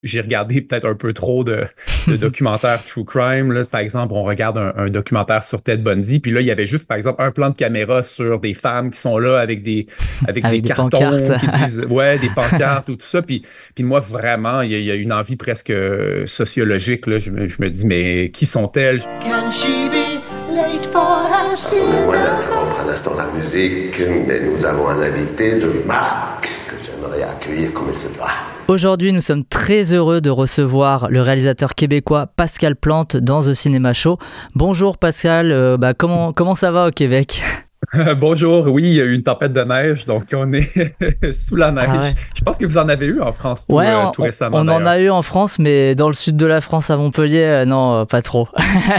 j'ai regardé peut-être un peu trop de documentaires true crime. Là. Par exemple, on regarde un documentaire sur Ted Bundy, puis là, il y avait juste, par exemple, un plan de caméra sur des femmes qui sont là avec des Avec des pancartes. cartons qui disent, ouais, des pancartes ou tout ça. Puis moi, vraiment, il y a une envie presque sociologique. Là. Je me dis, mais qui sont-elles? Can she be late for her Permettez-moi dinner? d'interrompre un instant la musique, mais nous avons un invité de marque que j'aimerais accueillir comme il se doit. Aujourd'hui, nous sommes très heureux de recevoir le réalisateur québécois Pascal Plante dans The Cinema Show. Bonjour Pascal, comment ça va au Québec? Bonjour, oui, il y a eu une tempête de neige, donc on est sous la Ah neige. ouais. Je pense que vous en avez eu en France Ouais, tout récemment on en d'ailleurs. a eu en France, mais dans le sud de la France, à Montpellier, non, pas trop.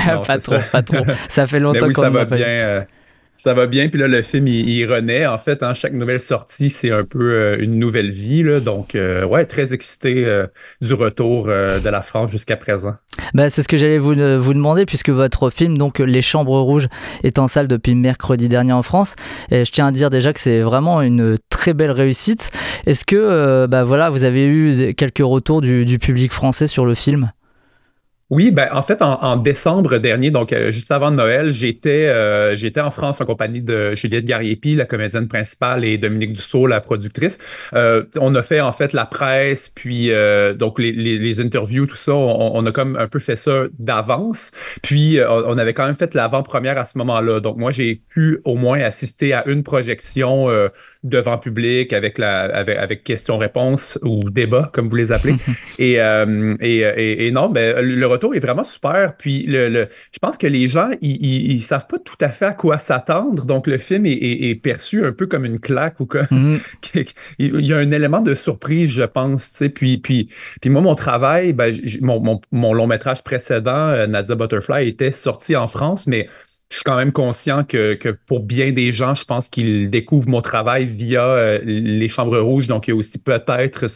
Non, Pas c'est trop, ça. pas trop. Ça fait Mais longtemps oui, qu'on ça n'en va a pas bien. eu. Ça va bien. Puis là, le film, il renaît. En fait, hein, chaque nouvelle sortie, c'est un peu une nouvelle vie. Là. Donc, ouais, très excité du retour de la France jusqu'à présent. Bah, c'est ce que j'allais vous demander, puisque votre film, donc Les Chambres Rouges, est en salle depuis mercredi dernier en France. Et je tiens à dire déjà que c'est vraiment une très belle réussite. Est-ce que voilà, vous avez eu quelques retours du public français sur le film? Oui, ben en fait, en décembre dernier, donc juste avant Noël, j'étais en France en compagnie de Juliette Gariepi, la comédienne principale, et Dominique Dussault, la productrice. On a fait en fait la presse, puis donc les interviews, tout ça, on a comme un peu fait ça d'avance. Puis on avait quand même fait l'avant-première à ce moment-là. Donc moi, j'ai pu au moins assister à une projection devant public avec questions-réponses ou débat, comme vous les appelez. Et non, ben, le retour est vraiment super. Puis je pense que les gens, ils savent pas tout à fait à quoi s'attendre. Donc le film est perçu un peu comme une claque ou comme Mhm. il y a un élément de surprise, je pense. Tu sais. Puis moi, mon travail, ben, mon long métrage précédent, Nadia Butterfly, était sorti en France, mais je suis quand même conscient que pour bien des gens, je pense qu'ils découvrent mon travail via les Chambres Rouges. Donc, il y a aussi peut-être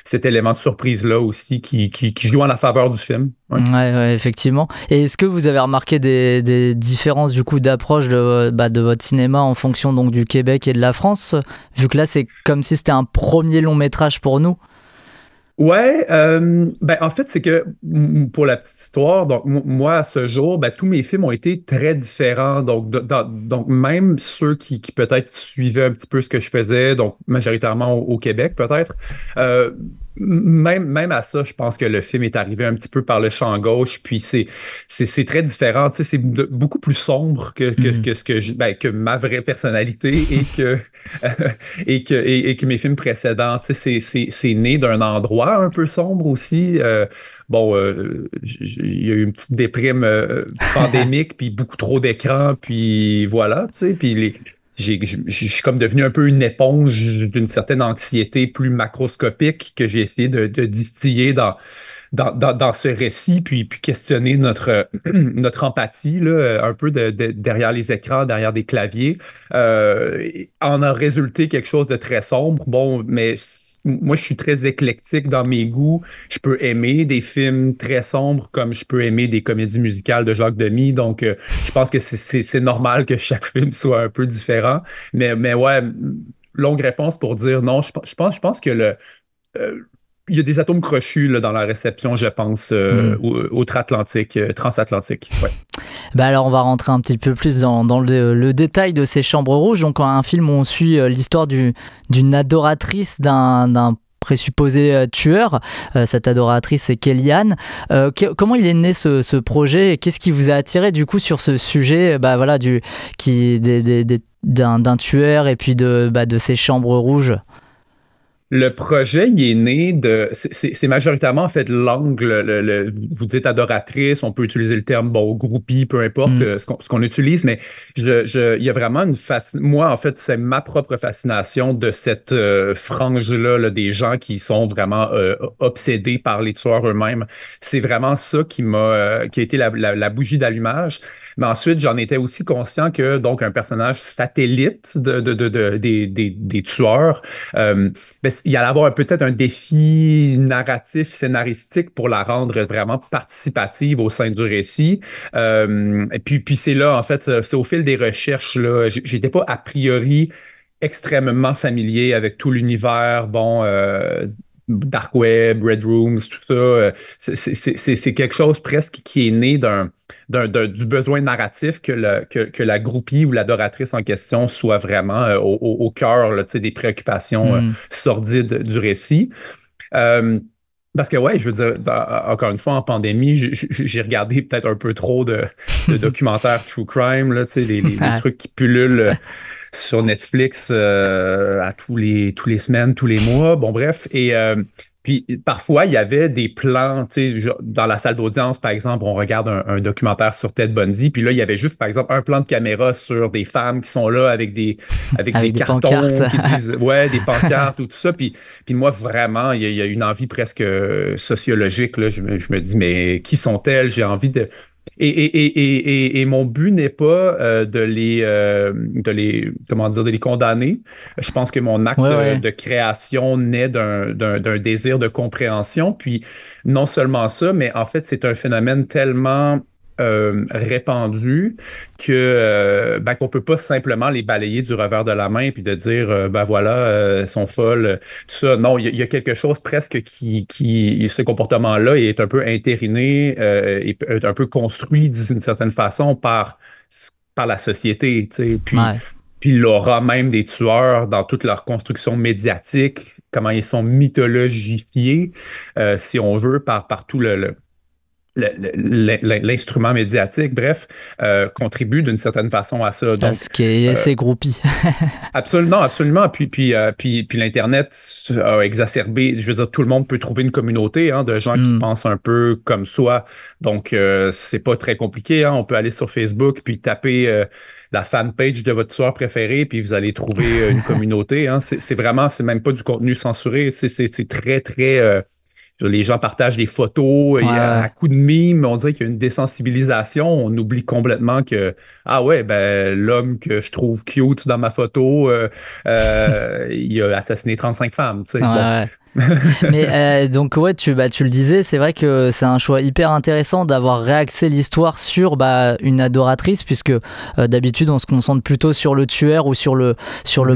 cet élément de surprise-là aussi qui joue en la faveur du film. Ouais. Ouais, ouais, effectivement. Et est-ce que vous avez remarqué des différences du coup d'approche de votre cinéma en fonction donc du Québec et de la France, vu que là c'est comme si c'était un premier long métrage pour nous? Ouais, ben en fait, c'est que pour la petite histoire, donc moi à ce jour, ben, tous mes films ont été très différents. Donc, donc même ceux qui peut-être suivaient un petit peu ce que je faisais, donc majoritairement au Québec peut-être, euh, même à ça, je pense que le film est arrivé un petit peu par le champ gauche, puis c'est très différent. Tu sais, c'est beaucoup plus sombre Mhm. que ce ben, que ma vraie personnalité et que mes films précédents. Tu sais, c'est né d'un endroit un peu sombre aussi. Bon, il y a eu une petite déprime pandémique, puis beaucoup trop d'écran, puis voilà, tu sais, puis je suis comme devenu un peu une éponge d'une certaine anxiété plus macroscopique que j'ai essayé de distiller dans ce récit, puis questionner notre empathie, là, un peu derrière les écrans, derrière des claviers. En a résulté quelque chose de très sombre. Bon, mais moi, je suis très éclectique dans mes goûts. Je peux aimer des films très sombres comme je peux aimer des comédies musicales de Jacques Demy. Donc, je pense que c'est normal que chaque film soit un peu différent. Mais ouais, longue réponse pour dire non. Je pense que euh, il y a des atomes crochus là, dans la réception, je pense, Mhm. outre-Atlantique, transatlantique. Ouais. Bah alors on va rentrer un petit peu plus dans le détail de ces chambres rouges. Donc un film où on suit l'histoire d'une adoratrice d'un présupposé tueur. Cette adoratrice, c'est Kellyanne. Comment il est né ce projet et qu'est-ce qui vous a attiré du coup sur ce sujet voilà, d'un tueur et puis de ces chambres rouges? Le projet, il est né de. C'est majoritairement, en fait, l'angle. Vous dites adoratrice, on peut utiliser le terme, bon, groupie, peu importe Mhm. ce qu'on utilise, mais il y a vraiment une moi, en fait, c'est ma propre fascination de cette frange-là, là, des gens qui sont vraiment obsédés par les tueurs eux-mêmes. C'est vraiment ça qui a été la bougie d'allumage. Mais ensuite, j'en étais aussi conscient que, donc, un personnage satellite des tueurs. Ben, il y allait avoir peut-être un défi narratif, scénaristique pour la rendre vraiment participative au sein du récit. Et puis c'est là, en fait, c'est au fil des recherches, là, j'étais pas a priori extrêmement familier avec tout l'univers, bon, Dark Web, Red Rooms, tout ça. C'est quelque chose presque qui est né du besoin narratif que la groupie ou l'adoratrice en question soit vraiment au cœur là, des préoccupations sordides du récit. Parce que, ouais, je veux dire, encore une fois, en pandémie, j'ai regardé peut-être un peu trop de documentaires true crime, là, les trucs qui pullulent sur Netflix à tous les semaines, tous les mois. Bon, bref. Et puis, parfois, il y avait des plans, dans la salle d'audience, par exemple, on regarde un documentaire sur Ted Bundy, puis là, il y avait juste, par exemple, un plan de caméra sur des femmes qui sont là avec des cartons pancartes. qui disent, ouais, des pancartes ou tout ça. Puis moi, vraiment, il y a une envie presque sociologique, là. Je me dis, mais qui sont-elles? J'ai envie de... Et mon but n'est pas de les condamner. Je pense que mon acte de création naît d'un désir de compréhension. Puis non seulement ça, mais en fait, c'est un phénomène tellement répandu qu'on peut pas simplement les balayer du revers de la main puis de dire ben voilà, elles sont folles, tout ça. Non, il y a quelque chose presque qui ce comportement-là est un peu intériné et un peu construit d'une certaine façon par la société, tu sais. Puis l'aura même des tueurs dans toute leur construction médiatique, comment ils sont mythologifiés, si on veut, par tout l'instrument médiatique, bref, contribue d'une certaine façon à ça. Donc, ce qui est ces groupies. Absolument. Puis l'Internet a exacerbé, je veux dire, tout le monde peut trouver une communauté de gens qui pensent un peu comme soi. Donc, c'est pas très compliqué. On peut aller sur Facebook puis taper la fanpage de votre tueur préféré, puis vous allez trouver une communauté. C'est même pas du contenu censuré. C'est très, très... les gens partagent des photos à coups de mimes, on dirait qu'il y a une désensibilisation, on oublie complètement que l'homme que je trouve cute dans ma photo, il a assassiné 35 femmes, tu sais. Bon. Mais donc tu le disais, c'est vrai que c'est un choix hyper intéressant d'avoir réaxé l'histoire sur une adoratrice, puisque d'habitude on se concentre plutôt sur le tueur ou sur le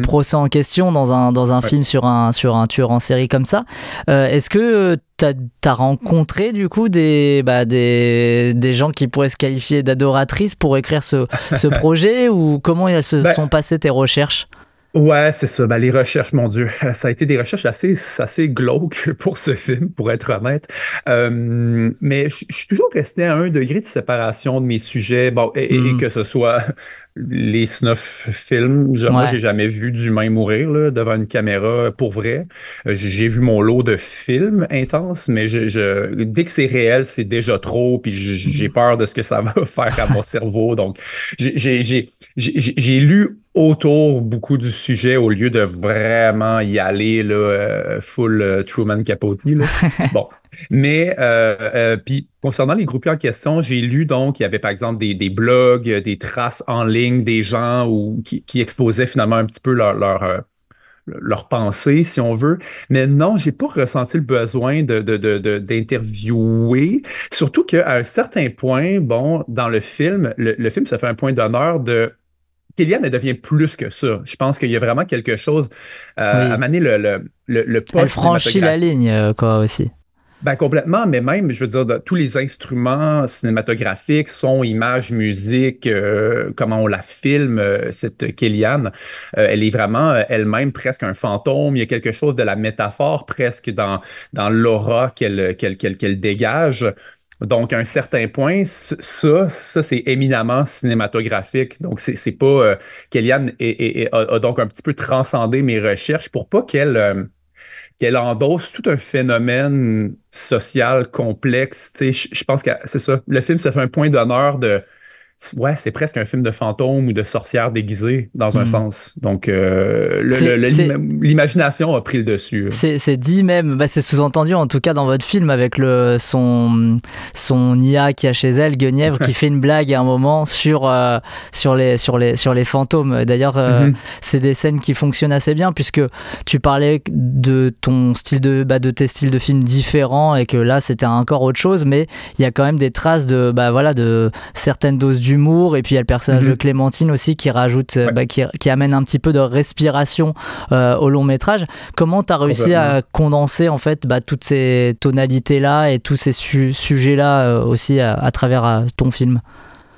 procès en question dans un film sur un tueur en série comme ça. Est-ce que t'as rencontré du coup des gens qui pourraient se qualifier d'adoratrices pour écrire ce projet, ou comment se sont passées tes recherches? Ouais, c'est ça. Les recherches, mon Dieu, ça a été des recherches assez glauques pour ce film, pour être honnête. Mais je suis toujours resté à un degré de séparation de mes sujets. Bon, et que ce soit les snuff films. Moi, j'ai jamais vu d'humain mourir là, devant une caméra pour vrai. J'ai vu mon lot de films intenses, mais dès que c'est réel, c'est déjà trop. Puis j'ai peur de ce que ça va faire à mon cerveau. Donc, j'ai lu autour beaucoup du sujet au lieu de vraiment y aller là, full Truman Capote. Là. Bon. Mais puis concernant les groupies en question, j'ai lu donc il y avait par exemple des blogs, des traces en ligne des gens qui exposaient finalement un petit peu leur pensée, si on veut. Mais non, j'ai pas ressenti le besoin d'interviewer. Surtout qu'à un certain point, dans le film, le film se fait un point d'honneur de Kellyanne, elle devient plus que ça. Je pense qu'il y a vraiment quelque chose à mener le poste. Elle franchit la ligne, quoi, aussi. Complètement, mais même, je veux dire, tous les instruments cinématographiques, son, image, musique, comment on la filme, cette Kellyanne, elle est vraiment elle-même presque un fantôme. Il y a quelque chose de la métaphore presque dans l'aura qu'elle dégage. Donc, à un certain point, ça c'est éminemment cinématographique. Donc, c'est pas... Kellyanne a donc un petit peu transcendé mes recherches pour pas qu'elle endosse tout un phénomène social complexe. Je pense que c'est ça. Le film se fait un point d'honneur de... Ouais, c'est presque un film de fantôme ou de sorcière déguisée, dans un sens. Donc, l'imagination a pris le dessus. C'est dit même, c'est sous-entendu en tout cas dans votre film avec son IA qui a chez elle, Guenièvre, qui fait une blague à un moment sur les fantômes. D'ailleurs, c'est des scènes qui fonctionnent assez bien, puisque tu parlais de ton style de tes styles de films différents, et que là c'était encore autre chose, mais il y a quand même des traces de certaines doses d'humour, et puis il y a le personnage de Clémentine aussi qui rajoute, qui amène un petit peu de respiration au long métrage. Comment tu as réussi à condenser en fait toutes ces tonalités-là et tous ces sujets-là aussi à travers ton film?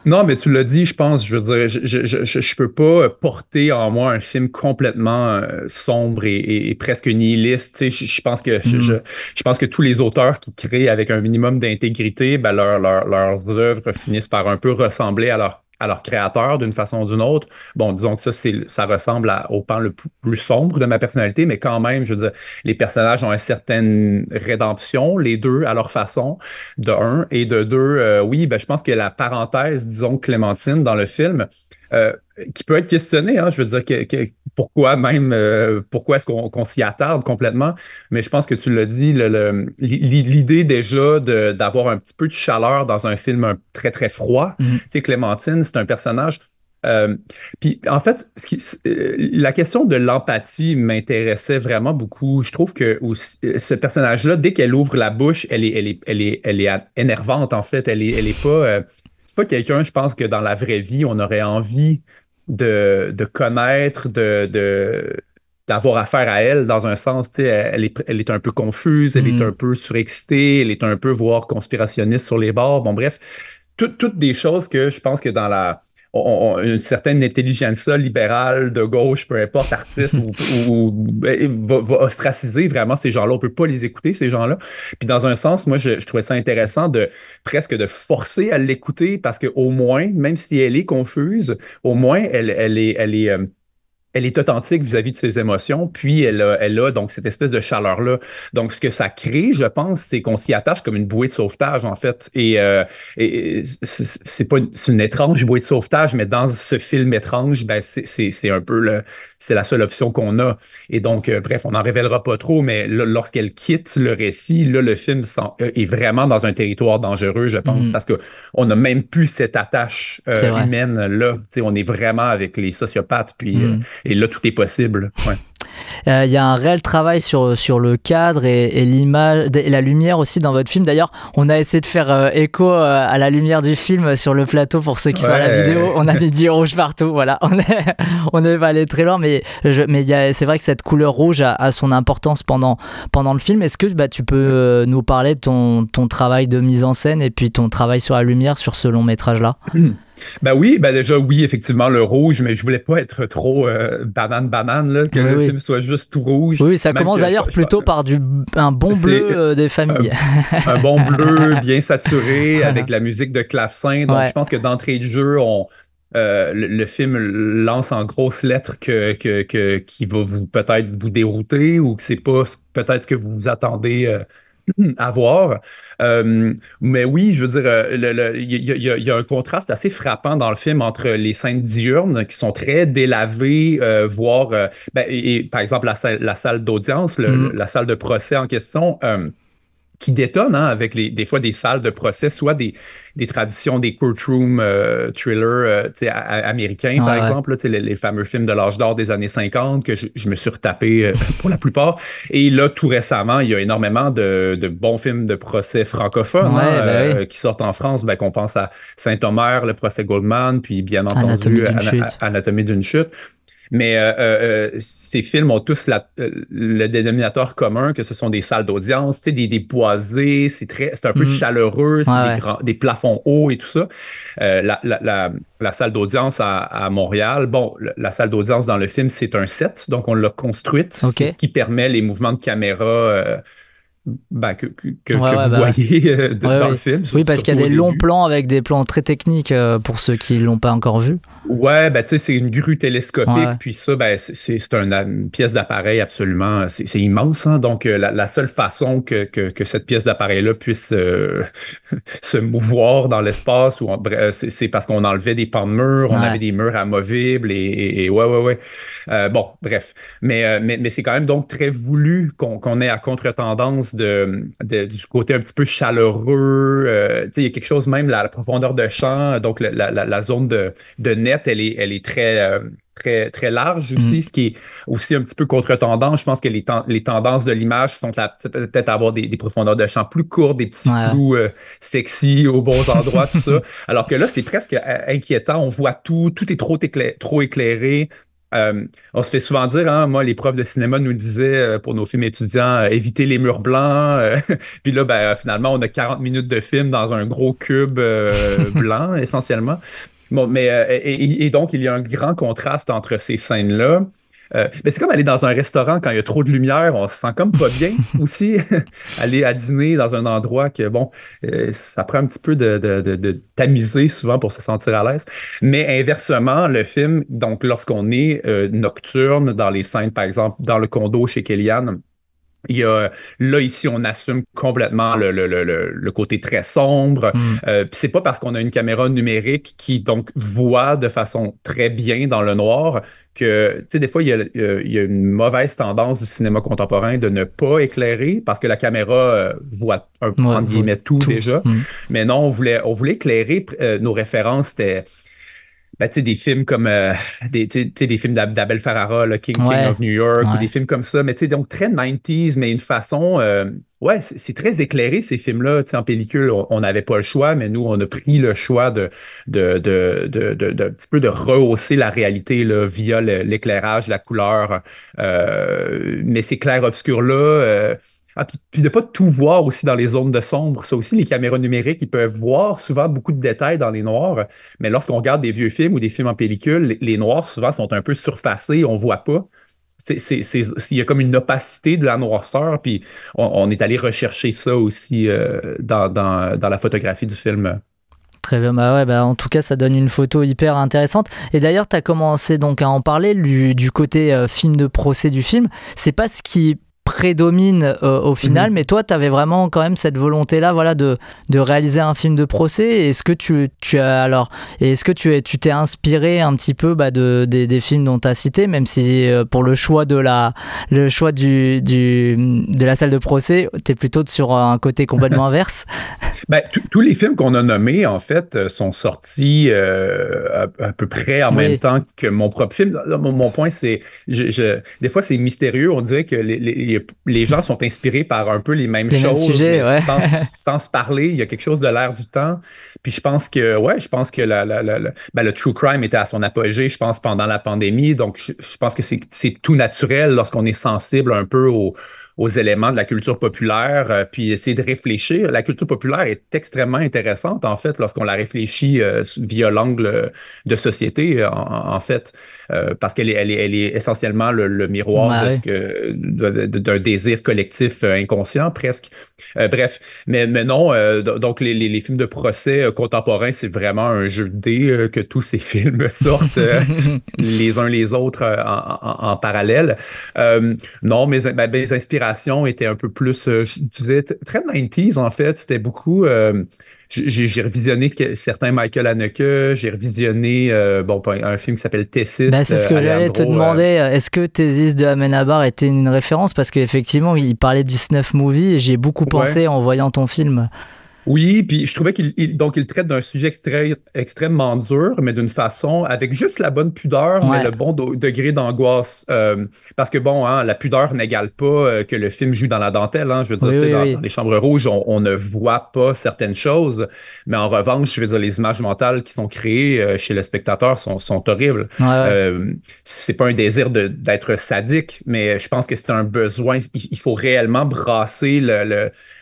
Non, mais tu l'as dit, je pense, je veux dire, je peux pas porter en moi un film complètement sombre et presque nihiliste. Tu sais, je pense que je pense que tous les auteurs qui créent avec un minimum d'intégrité, ben leurs œuvres finissent par un peu ressembler à leur créateur d'une façon ou d'une autre. Bon, disons que ça ressemble au pan le plus sombre de ma personnalité, mais quand même, je veux dire, les personnages ont une certaine rédemption, les deux à leur façon, de un, et de deux, oui, ben, je pense que la parenthèse, disons, Clémentine dans le film, qui peut être questionnée, hein, je veux dire, pourquoi est-ce qu'on s'y attarde complètement, mais je pense que tu l'as dit, l'idée déjà d'avoir un petit peu de chaleur dans un film très, très froid. Tu sais, Clémentine, c'est un personnage. Puis en fait, la question de l'empathie m'intéressait vraiment beaucoup. Je trouve que aussi, ce personnage-là, dès qu'elle ouvre la bouche, elle est énervante en fait. Elle est pas, c'est pas quelqu'un, je pense que dans la vraie vie, on aurait envie de connaître, d'avoir affaire à elle dans un sens. Tu sais, elle est un peu confuse, elle est un peu surexcitée, elle est un peu voire conspirationniste sur les bords. Bon, bref, toutes des choses que je pense que dans une certaine intelligentsia libérale, de gauche, peu importe, artiste, va ostraciser vraiment ces gens-là. On ne peut pas les écouter, ces gens-là. Puis dans un sens, moi, je trouvais ça intéressant presque de forcer à l'écouter parce qu'au moins, même si elle est confuse, au moins, elle est authentique vis-à-vis de ses émotions, puis elle a donc cette espèce de chaleur-là. Donc, ce que ça crée, je pense, c'est qu'on s'y attache comme une bouée de sauvetage, en fait. Et c'est une étrange bouée de sauvetage, mais dans ce film étrange, ben, c'est un peu c'est la seule option qu'on a. Et donc, bref, on n'en révélera pas trop, mais là, lorsqu'elle quitte le récit, là, le film est vraiment dans un territoire dangereux, je pense, parce qu'on n'a même plus cette attache humaine-là. Tu sais, on est vraiment avec les sociopathes, puis et là, tout est possible. Ouais. Il y a un réel travail sur le cadre et l'image et la lumière aussi dans votre film. D'ailleurs, on a essayé de faire écho à la lumière du film sur le plateau pour ceux qui sont à la vidéo. On a mis du rouge partout. Voilà, on n'est pas allé très loin, mais c'est vrai que cette couleur rouge a son importance pendant le film. Est-ce que tu peux nous parler de ton travail de mise en scène et puis ton travail sur la lumière sur ce long métrage-là? Ben oui, déjà oui, effectivement, le rouge, mais je voulais pas être trop banane, là, que le film soit juste tout rouge. Oui, ça commence d'ailleurs plutôt par un bon bleu des familles. Un bon bleu bien saturé avec la musique de clavecin. Donc, je pense que d'entrée de jeu, le film lance en grosses lettres qui va peut-être vous dérouter ou que c'est pas peut-être ce que vous vous attendez à voir. Mais oui, je veux dire, il y a un contraste assez frappant dans le film entre les scènes diurnes qui sont très délavées, voire, par exemple, la salle d'audience, la salle de procès en question, qui détonne avec des fois des salles de procès, soit des traditions des courtroom thrillers américains, par exemple, les fameux films de l'âge d'or des années 50 que je me suis retapé pour la plupart. Et là, tout récemment, il y a énormément de bons films de procès francophones qui sortent en France, qu'on pense à Saint-Omer, le procès Goldman, puis bien entendu Anatomie d'une chute. Mais ces films ont tous le dénominateur commun que ce sont des salles d'audience, des boisées, c'est un peu chaleureux, c'est des plafonds hauts et tout ça. La salle d'audience à Montréal, la salle d'audience dans le film, c'est un set, donc on l'a construite. C'est ce qui permet les mouvements de caméra que vous voyez dans le film. Oui, parce qu'il y a des longs plans avec des plans très techniques pour ceux qui ne l'ont pas encore vu. Ouais, tu sais, c'est une grue télescopique, puis ça, c'est une pièce d'appareil absolument, c'est immense, hein, donc la seule façon que cette pièce d'appareil-là puisse se mouvoir dans l'espace, c'est parce qu'on enlevait des pans de murs, on avait des murs amovibles, et bon, bref. Mais c'est quand même donc très voulu qu'on ait à contre-tendance du côté un petit peu chaleureux, tu sais, il y a quelque chose même, la profondeur de champ, donc la zone de net, elle est très très, très large aussi, ce qui est aussi un petit peu contre-tendance. Je pense que les tendances de l'image sont peut-être avoir des profondeurs de champ plus courtes, des petits flous sexy aux bons endroits, tout ça. Alors que là, c'est presque inquiétant. On voit tout est trop éclairé. On se fait souvent dire, hein, moi, les profs de cinéma nous disaient pour nos films étudiants, éviter les murs blancs. Puis là, finalement, on a 40 minutes de film dans un gros cube blanc, essentiellement. Bon, mais et donc, il y a un grand contraste entre ces scènes-là. Mais c'est comme aller dans un restaurant quand il y a trop de lumière, on se sent comme pas bien aussi. Aller à dîner dans un endroit que, bon, ça prend un petit peu de tamiser souvent pour se sentir à l'aise. Mais inversement, le film, donc lorsqu'on est nocturne, dans les scènes, par exemple, dans le condo chez Kellyanne, il y a, là, ici, on assume complètement le côté très sombre. Puis c'est pas parce qu'on a une caméra numérique qui, donc, voit de façon très bien dans le noir que, tu sais, des fois, il y a une mauvaise tendance du cinéma contemporain de ne pas éclairer parce que la caméra voit un peu, entre guillemets, tout déjà. Mais non, on voulait éclairer. Nos références, c'était... Ben, tu sais, des films comme tu sais, des films d'Abel Ferrara, là, King of New York, ou des films comme ça, mais tu sais, donc très 90s, mais une façon, ouais, c'est très éclairé ces films-là, tu sais, en pellicule, on n'avait pas le choix, mais nous, on a pris le choix de un petit peu de rehausser la réalité là, via l'éclairage, la couleur, mais ces clairs-obscurs-là, puis de ne pas tout voir aussi dans les zones de sombre. Ça aussi, les caméras numériques, ils peuvent voir souvent beaucoup de détails dans les noirs, mais lorsqu'on regarde des vieux films ou des films en pellicule, les noirs souvent sont un peu surfacés, on ne voit pas. Il y a comme une opacité de la noirceur, puis on est allé rechercher ça aussi dans la photographie du film. Très bien, en tout cas ça donne une photo hyper intéressante. Et d'ailleurs tu as commencé donc à en parler du côté film de procès du film. C'est pas ce qui prédomine au final, mais toi tu avais vraiment quand même cette volonté là, voilà, de réaliser un film de procès. Est-ce que est-ce que tu t'es inspiré un petit peu des films dont tu as cité, même si pour le choix de la salle de procès tu es plutôt sur un côté complètement inverse? Tous les films qu'on a nommés en fait sont sortis à peu près en même temps que mon propre film. Mon point, c'est des fois c'est mystérieux, on dirait que les gens sont inspirés par un peu les mêmes choses, sujets, sans se parler. Il y a quelque chose de l'air du temps. Puis je pense que le true crime était à son apogée, je pense, pendant la pandémie. Donc, je pense que c'est tout naturel lorsqu'on est sensible un peu aux éléments de la culture populaire, puis essayer de réfléchir. La culture populaire est extrêmement intéressante, en fait, lorsqu'on la réfléchit via l'angle de société, en fait, parce qu'elle est essentiellement le miroir d'un désir collectif inconscient, presque. Bref, mais non, donc les films de procès contemporains, c'est vraiment un jeu de dés que tous ces films sortent les uns les autres en parallèle. Non, mes inspirations étaient un peu plus, je disais, très 90s en fait. C'était beaucoup. J'ai revisionné certains Michael Haneke, j'ai revisionné un film qui s'appelle Tessis. C'est ce que j'allais te demander. Est-ce que Tessis de Amenabar était une référence? Parce qu'effectivement, il parlait du snuff movie et j'ai beaucoup pensé en voyant ton film. Oui, puis je trouvais qu'il traite d'un sujet extrêmement dur, mais d'une façon avec juste la bonne pudeur, mais le bon degré d'angoisse. Parce que la pudeur n'égale pas que le film joue dans la dentelle. Hein, je veux dire, dans les chambres rouges, on ne voit pas certaines choses, mais en revanche, je veux dire, les images mentales qui sont créées chez le spectateur sont horribles. C'est pas un désir d'être sadique, mais je pense que c'est un besoin. Il faut réellement brasser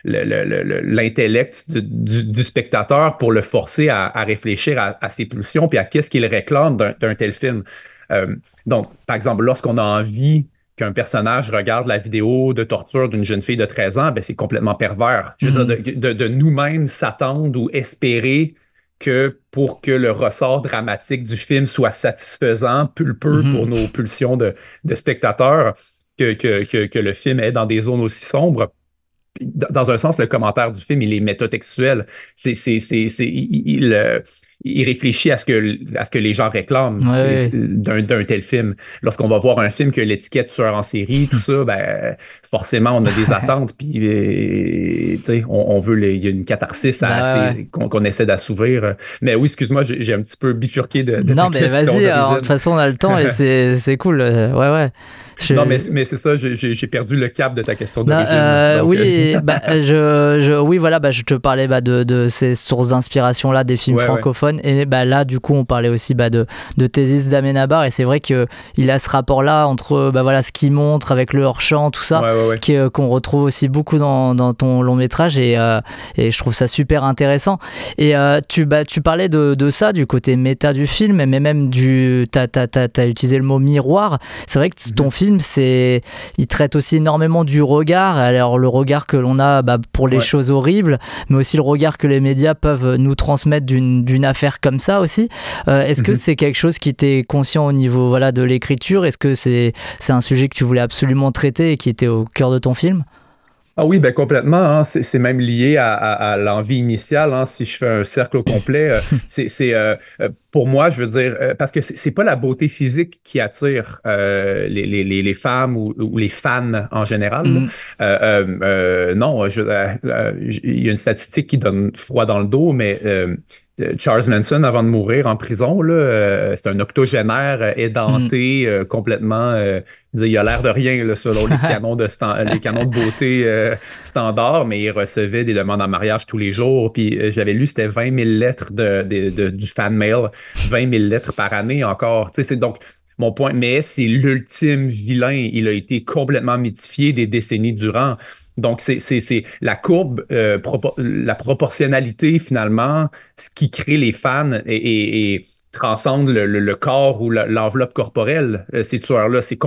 l'intellect du spectateur pour le forcer à réfléchir à ses pulsions puis à qu'est-ce qu'il réclame d'un tel film. Donc, par exemple, lorsqu'on a envie qu'un personnage regarde la vidéo de torture d'une jeune fille de 13 ans, c'est complètement pervers. Je veux dire, de nous-mêmes s'attendre ou espérer que pour que le ressort dramatique du film soit satisfaisant, pulpeux pour nos pulsions de spectateurs, que le film est dans des zones aussi sombres. Dans un sens, le commentaire du film, il est métatextuel. il réfléchit à ce que les gens réclament Ouais, d'un tel film. Lorsqu'on va voir un film qui a l'étiquette tueur en série, tout ça, ben, forcément, on a des attentes, puis tu sais, on veut, il y a une catharsis bah ouais. qu'on essaie d'assouvir. Mais oui, excuse-moi, j'ai un petit peu bifurqué de ta Non, mais question vas-y, de toute d'origine. façon, on a le temps et c'est cool. Ouais, ouais. Non, Je, mais c'est ça, j'ai perdu le cap de ta question Non, d'origine. Donc, oui, bah, oui, voilà, bah, je te parlais bah, de ces sources d'inspiration là, des films ouais, ouais. francophones, et bah, là, du coup, on parlait aussi bah, de Thésis d'Amenabar, et c'est vrai que il a ce rapport-là entre bah, voilà, ce qu'il montre avec le hors-champ, tout ça, Ouais, ouais, ouais. qu'on retrouve aussi beaucoup dans ton long métrage, et je trouve ça super intéressant. Et tu parlais de ça, du côté méta du film, mais même t'as utilisé le mot miroir. C'est vrai que ton film, il traite aussi énormément du regard, alors le regard que l'on a bah, pour les Ouais. choses horribles, mais aussi le regard que les médias peuvent nous transmettre d'une affaire comme ça aussi. Est-ce que Mhm. c'est quelque chose qui était conscient au niveau voilà, de l'écriture? Est-ce que c'est un sujet que tu voulais absolument traiter et qui était au cœur de ton film? Ah oui, ben complètement, hein. C'est même lié à l'envie initiale, hein. Si je fais un cercle au complet, pour moi, je veux dire, parce que c'est pas la beauté physique qui attire les femmes ou les fans en général, là. Mm. Non, il y a une statistique qui donne froid dans le dos, mais Charles Manson, avant de mourir en prison, là, c'est un octogénaire Mm. édenté, complètement. Il a l'air de rien là, selon les canons de beauté standards, mais il recevait des demandes en mariage tous les jours. Puis j'avais lu, c'était 20 000 lettres du fan mail, 20 000 lettres par année encore. Tu sais, c'est donc mon point. Mais c'est l'ultime vilain. Il a été complètement mythifié des décennies durant. Donc, c'est la courbe, la proportionnalité finalement, ce qui crée les fans et transcende le corps ou l'enveloppe corporelle, ces tueurs-là. C'est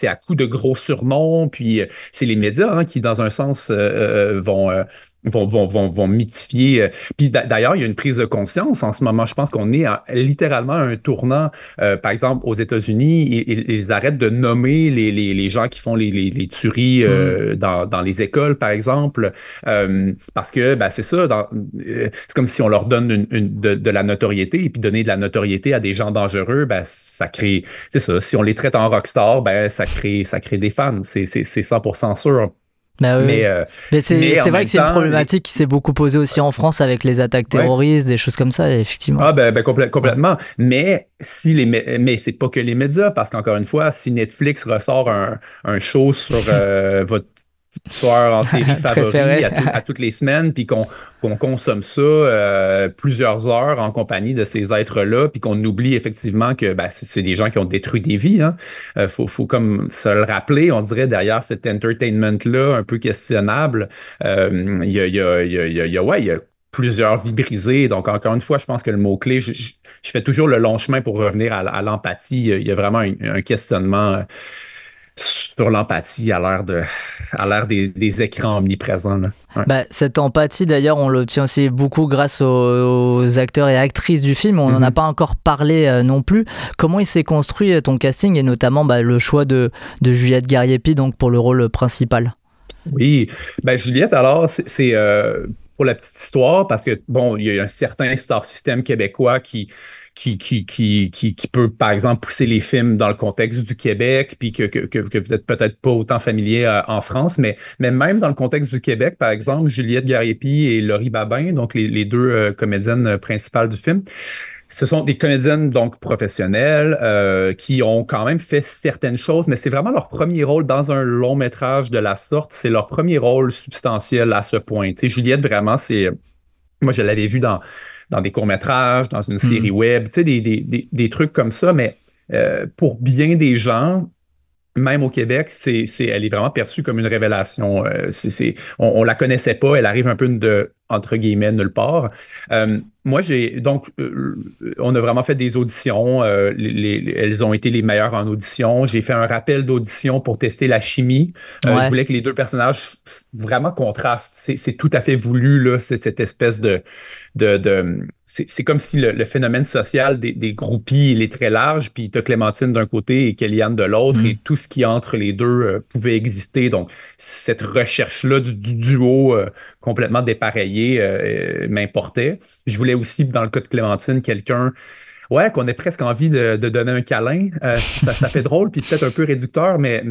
à coup de gros surnoms, puis c'est les médias hein, qui, dans un sens, vont mythifier. Puis d'ailleurs, il y a une prise de conscience en ce moment. Je pense qu'on est littéralement à un tournant. Par exemple, aux États-Unis, ils arrêtent de nommer les gens qui font les tueries Mm. dans les écoles, par exemple, parce que ben, c'est ça. C'est comme si on leur donne de la notoriété, et puis donner de la notoriété à des gens dangereux, ben, ça crée. C'est ça. Si on les traite en rockstar, ben, ça crée des fans. C'est 100% sûr. Bah oui, Mais, oui. euh, Mais mais c'est en vrai que même c'est une temps, problématique qui s'est beaucoup posée aussi en France avec les attaques ouais. terroristes, des choses comme ça, effectivement. Ah ben, Ouais. complètement. Mais mais c'est pas que les médias, parce qu'encore une fois, si Netflix ressort un show sur votre tueur en série favori Préféré. à toutes les semaines, puis qu'on consomme ça plusieurs heures en compagnie de ces êtres-là, puis qu'on oublie effectivement que ben, c'est des gens qui ont détruit des vies, hein. Faut comme se le rappeler, on dirait derrière cet entertainment-là un peu questionnable, ouais, il y a plusieurs vies brisées. Donc, encore une fois, je pense que le mot-clé, je fais toujours le long chemin pour revenir à l'empathie. Il y a vraiment un questionnement sur l'empathie à l'ère des écrans omniprésents, là. Ouais. Bah, cette empathie, d'ailleurs, on l'obtient aussi beaucoup grâce aux acteurs et actrices du film. On n'en a Mhm. pas encore parlé non plus. Comment il s'est construit ton casting et notamment bah, le choix de Juliette Gariepi donc, pour le rôle principal? Oui, ben Juliette, alors, pour la petite histoire, parce que, bon, il y a un certain star system québécois qui peut, par exemple, pousser les films dans le contexte du Québec, puis que vous n'êtes peut-être pas autant familier en France, mais même dans le contexte du Québec, par exemple, Juliette Gariepi et Laurie Babin, donc les deux comédiennes principales du film, ce sont des comédiennes donc professionnelles qui ont quand même fait certaines choses, mais c'est vraiment leur premier rôle dans un long métrage de la sorte. C'est leur premier rôle substantiel à ce point. Tu sais, Juliette, vraiment, moi, je l'avais vu dans des courts-métrages, dans une série Hmm. web, tu sais, des trucs comme ça, mais pour bien des gens, même au Québec, elle est vraiment perçue comme une révélation. On la connaissait pas, elle arrive un peu entre guillemets, nulle part. Moi, on a vraiment fait des auditions. Elles ont été les meilleures en audition. J'ai fait un rappel d'audition pour tester la chimie. Je Ouais. voulais que les deux personnages vraiment contrastent. C'est tout à fait voulu, là, c'est cette espèce de c'est comme si le phénomène social des groupies, il est très large, puis tu as Clémentine d'un côté et Kellyanne de l'autre, et tout ce qui entre les deux pouvait exister. Donc, cette recherche-là du duo complètement dépareillé m'importait. Je voulais aussi, dans le cas de Clémentine, quelqu'un qu'on ait presque envie de donner un câlin. Ça fait drôle, puis peut-être un peu réducteur, mais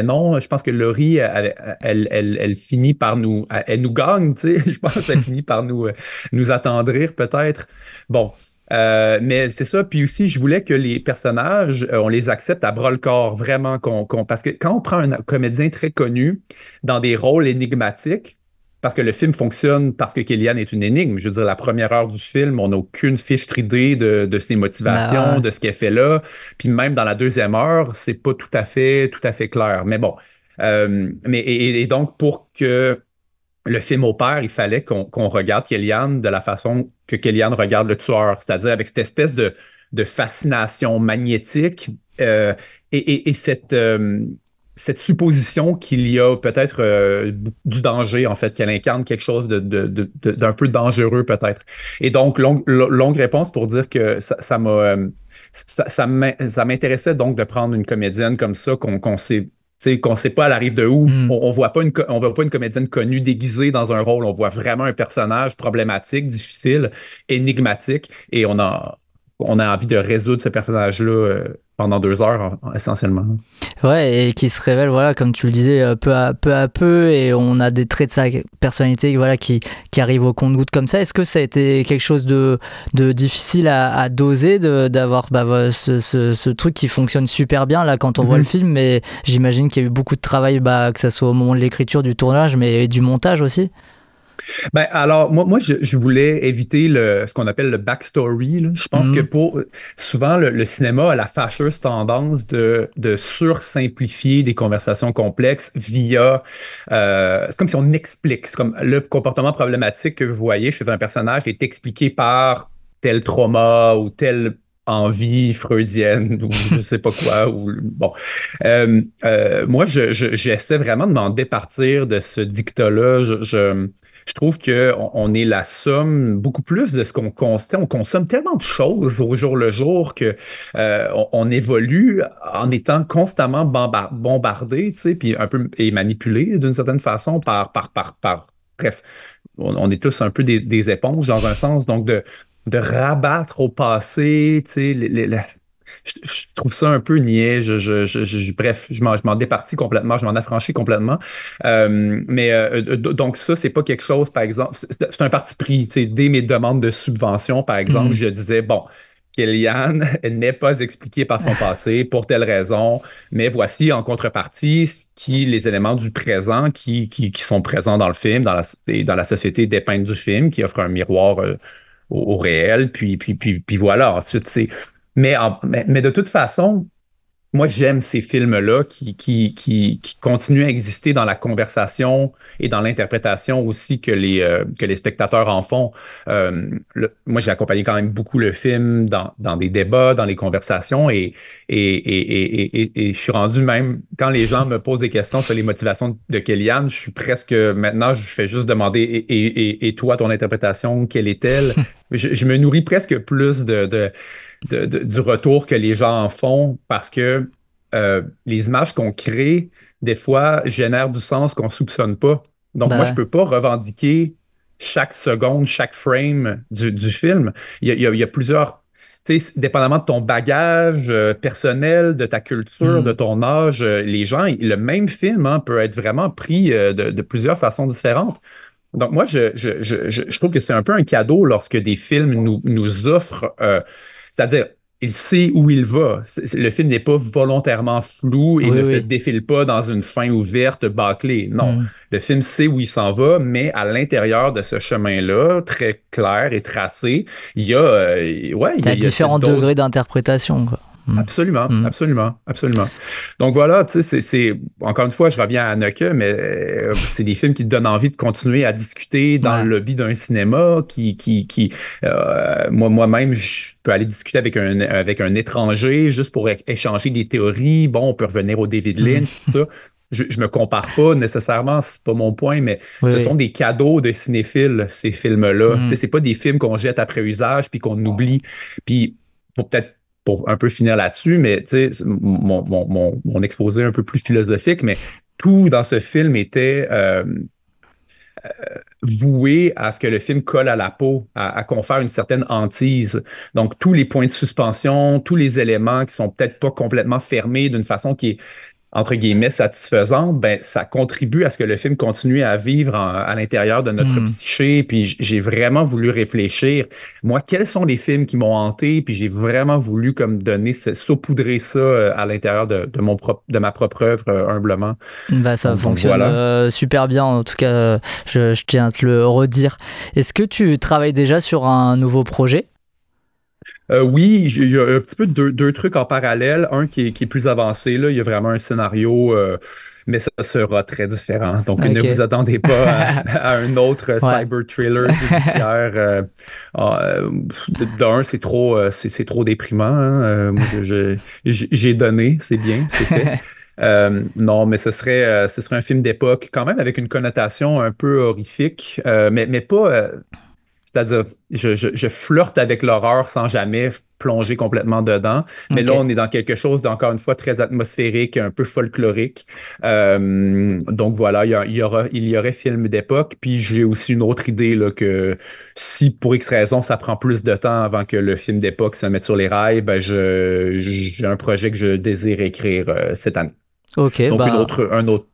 non, je pense que Laurie, elle finit par elle nous gagne, tu sais. Je pense qu'elle finit par nous attendrir, peut-être. Bon. Mais c'est ça. Puis aussi, je voulais que les personnages, on les accepte à bras-le-corps, vraiment. Parce que quand on prend un comédien très connu dans des rôles énigmatiques, parce que le film fonctionne parce que Kellyanne est une énigme. Je veux dire, la première heure du film, on n'a aucune fiche idée de ses motivations, de ce qu'elle fait là. Puis même dans la deuxième heure, c'est pas tout à fait clair. Mais bon. Et donc, pour que le film opère, il fallait qu'on regarde Kellyanne de la façon que Kellyanne regarde le tueur, c'est-à-dire avec cette espèce de fascination magnétique et cette supposition qu'il y a peut-être du danger, en fait, qu'elle incarne quelque chose d'un peu dangereux, peut-être. Et donc, longue réponse pour dire que ça m'intéressait donc de prendre une comédienne comme ça, qu'on sait. Tu sais, qu'on ne sait pas elle arrive de où. On ne voit pas une comédienne connue déguisée dans un rôle. On voit vraiment un personnage problématique, difficile, énigmatique. Et on a envie de résoudre ce personnage-là pendant 2 heures, essentiellement. Ouais, et qui se révèle, voilà, comme tu le disais, peu à peu, et on a des traits de sa personnalité, voilà, qui arrivent au compte-gouttes comme ça. Est-ce que ça a été quelque chose de difficile à doser, d'avoir ce truc qui fonctionne super bien là quand on voit le film, mais j'imagine qu'il y a eu beaucoup de travail, que ça soit au moment de l'écriture, du tournage, mais du montage aussi? Ben, alors, moi je voulais éviter ce qu'on appelle le backstory, là. Je pense que souvent, le cinéma a la fâcheuse tendance de sursimplifier des conversations complexes via... c'est comme si on explique. C'est comme le comportement problématique que vous voyez chez un personnage est expliqué par tel trauma ou telle envie freudienne ou je sais pas quoi. Bon. Moi, j'essaie vraiment de m'en départir de ce dictat-là. Je trouve qu'on est la somme beaucoup plus de ce qu'on constate. On consomme tellement de choses au jour le jour que on évolue en étant constamment bombardé, tu sais, puis un peu et manipulé d'une certaine façon par bref, on est tous un peu des éponges dans un sens, donc de rabattre au passé, tu sais, je trouve ça un peu niais. Bref, je m'en départis complètement, je m'en affranchis complètement. Donc ça, c'est pas quelque chose, par exemple, c'est un parti pris. Tu sais, dès mes demandes de subvention, par exemple, je disais, bon, Kellyanne n'est pas expliquée par son passé pour telle raison, mais voici en contrepartie les éléments du présent qui sont présents dans le film, dans la société dépeinte du film, qui offre un miroir au réel, puis voilà. Ensuite, mais de toute façon, moi, j'aime ces films-là qui continuent à exister dans la conversation et dans l'interprétation aussi que les spectateurs en font. Moi, j'ai accompagné quand même beaucoup le film dans des débats, dans les conversations et je suis rendu même, quand les gens me posent des questions sur les motivations de Kellyanne, je suis presque, maintenant, je fais juste demander et toi, ton interprétation, quelle est-elle? Je me nourris presque plus du retour que les gens en font parce que les images qu'on crée, des fois, génèrent du sens qu'on ne soupçonne pas. Donc, moi, je ne peux pas revendiquer chaque seconde, chaque frame du film. Il y a plusieurs... Tu sais, dépendamment de ton bagage personnel, de ta culture, de ton âge, les gens, le même film peut être vraiment pris de plusieurs façons différentes. Donc, moi, je trouve que c'est un peu un cadeau lorsque des films nous offrent... c'est-à-dire, il sait où il va. Le film n'est pas volontairement flou et ne se défile pas dans une fin ouverte, bâclée. Non, le film sait où il s'en va, mais à l'intérieur de ce chemin-là, très clair et tracé, il y a différents degrés d'interprétation, quoi. Absolument, absolument. Donc voilà, tu sais, c'est encore une fois, je reviens à Haneke, mais c'est des films qui te donnent envie de continuer à discuter dans le lobby d'un cinéma moi-même, je peux aller discuter avec un étranger juste pour échanger des théories. Bon, on peut revenir au David Lynch, tout ça. je me compare pas nécessairement, c'est pas mon point, mais Oui, ce oui. sont des cadeaux de cinéphiles, ces films-là. Tu sais, c'est pas des films qu'on jette après usage puis qu'on oublie. Puis pour un peu finir là-dessus, mais tu sais, mon exposé un peu plus philosophique, mais tout dans ce film était voué à ce que le film colle à la peau, à confère une certaine hantise. Donc, tous les points de suspension, tous les éléments qui sont peut-être pas complètement fermés d'une façon qui est entre guillemets, satisfaisante, ben, ça contribue à ce que le film continue à vivre à l'intérieur de notre Hmm. psyché. Puis j'ai vraiment voulu réfléchir, moi, quels sont les films qui m'ont hanté? Puis j'ai vraiment voulu comme donner, saupoudrer ça à l'intérieur de ma propre œuvre, humblement. Bah, ça Donc fonctionne voilà. super bien, en tout cas, je tiens à te le redire. Est-ce que tu travailles déjà sur un nouveau projet? Oui, il y a un petit peu deux trucs en parallèle. Un qui est plus avancé, là. Il y a vraiment un scénario, mais ça sera très différent. Donc, ne Ok. vous attendez pas à un autre Ouais. cyber thriller judiciaire. D'un, c'est trop déprimant, hein. Moi, j'ai donné, c'est bien, c'est fait. Non, mais ce serait un film d'époque, quand même avec une connotation un peu horrifique, mais pas. C'est-à-dire, je flirte avec l'horreur sans jamais plonger complètement dedans. Mais là, Ok. on est dans quelque chose d'encore une fois très atmosphérique, un peu folklorique. Donc voilà, il y aurait film d'époque. Puis j'ai aussi une autre idée là, que si pour X raison, ça prend plus de temps avant que le film d'époque se mette sur les rails, ben j'ai un projet que je désire écrire cette année. Ok, Donc bah, un autre,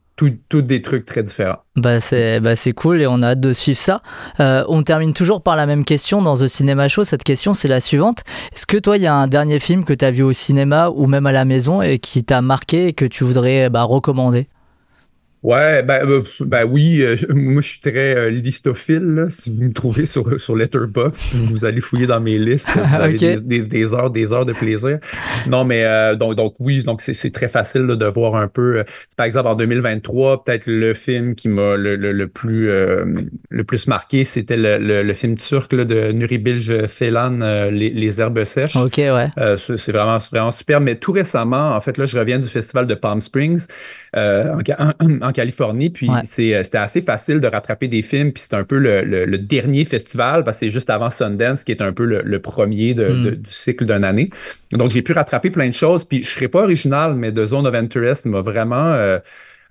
tout des trucs très différents. c'est cool et on a hâte de suivre ça. On termine toujours par la même question dans The Cinema Show. Cette question, c'est la suivante. Est-ce que toi, il y a un dernier film que tu as vu au cinéma ou même à la maison et qui t'a marqué et que tu voudrais recommander? Ouais, ben oui, moi je suis très listophile, là. Si vous me trouvez sur Letterboxd, puis vous allez fouiller dans mes listes, vous avez Ok. des heures de plaisir. Non, mais donc oui, donc c'est très facile là, de voir un peu. Par exemple, en 2023, peut-être le film qui m'a le plus marqué, c'était le film turc là, de Nuri Bilge Ceylan, Les Herbes Sèches. Ok, ouais. C'est vraiment super. Mais tout récemment, en fait, là, je reviens du festival de Palm Springs en Californie. Puis Ouais. c'était assez facile de rattraper des films. Puis c'était un peu le dernier festival parce que c'est juste avant Sundance qui est un peu le premier Hmm. du cycle d'une année. Donc j'ai pu rattraper plein de choses. Puis je ne serais pas original, mais The Zone of Interest m'a vraiment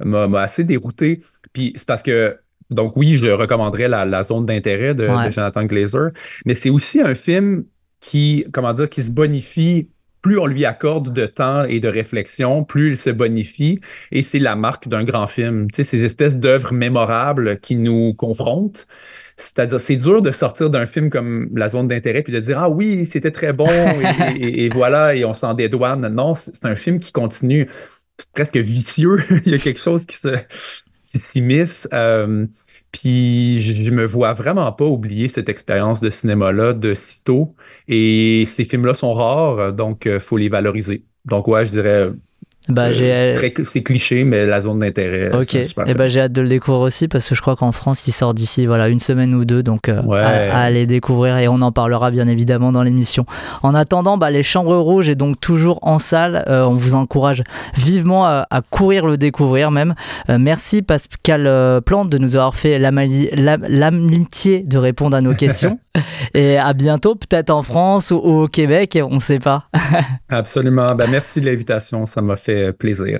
m'a assez dérouté. Puis c'est parce que donc oui, je recommanderais la zone d'intérêt de Ouais. Jonathan Glazer, mais c'est aussi un film comment dire, qui se bonifie. Plus on lui accorde de temps et de réflexion, plus il se bonifie. Et c'est la marque d'un grand film. Tu sais, ces espèces d'œuvres mémorables qui nous confrontent. C'est-à-dire, c'est dur de sortir d'un film comme La Zone d'intérêt puis de dire, ah oui, c'était très bon et voilà, et on s'en dédouane. Non, c'est un film qui continue presque vicieux. Il y a quelque chose qui s'immisce. Puis je me vois vraiment pas oublier cette expérience de cinéma-là de sitôt. Et ces films-là sont rares, donc il faut les valoriser. Donc ouais, je dirais, Bah, j'ai c'est cliché, mais La Zone d'intérêt, Ok, c'est un super et film. j'ai hâte de le découvrir aussi parce que je crois qu'en France il sort d'ici une semaine ou deux, donc à Ouais. aller découvrir et on en parlera bien évidemment dans l'émission. En attendant, les Chambres Rouges est donc toujours en salle, on vous encourage vivement à courir le découvrir même. Merci Pascal Plante de nous avoir fait l'amitié de répondre à nos questions et à bientôt peut-être en France ou au Québec, on sait pas. Absolument. Ben, merci de l'invitation, ça m'a fait plaisir.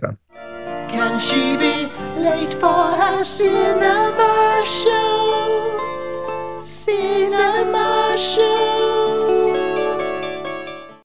Can she be late for her cinema show? Cinema show.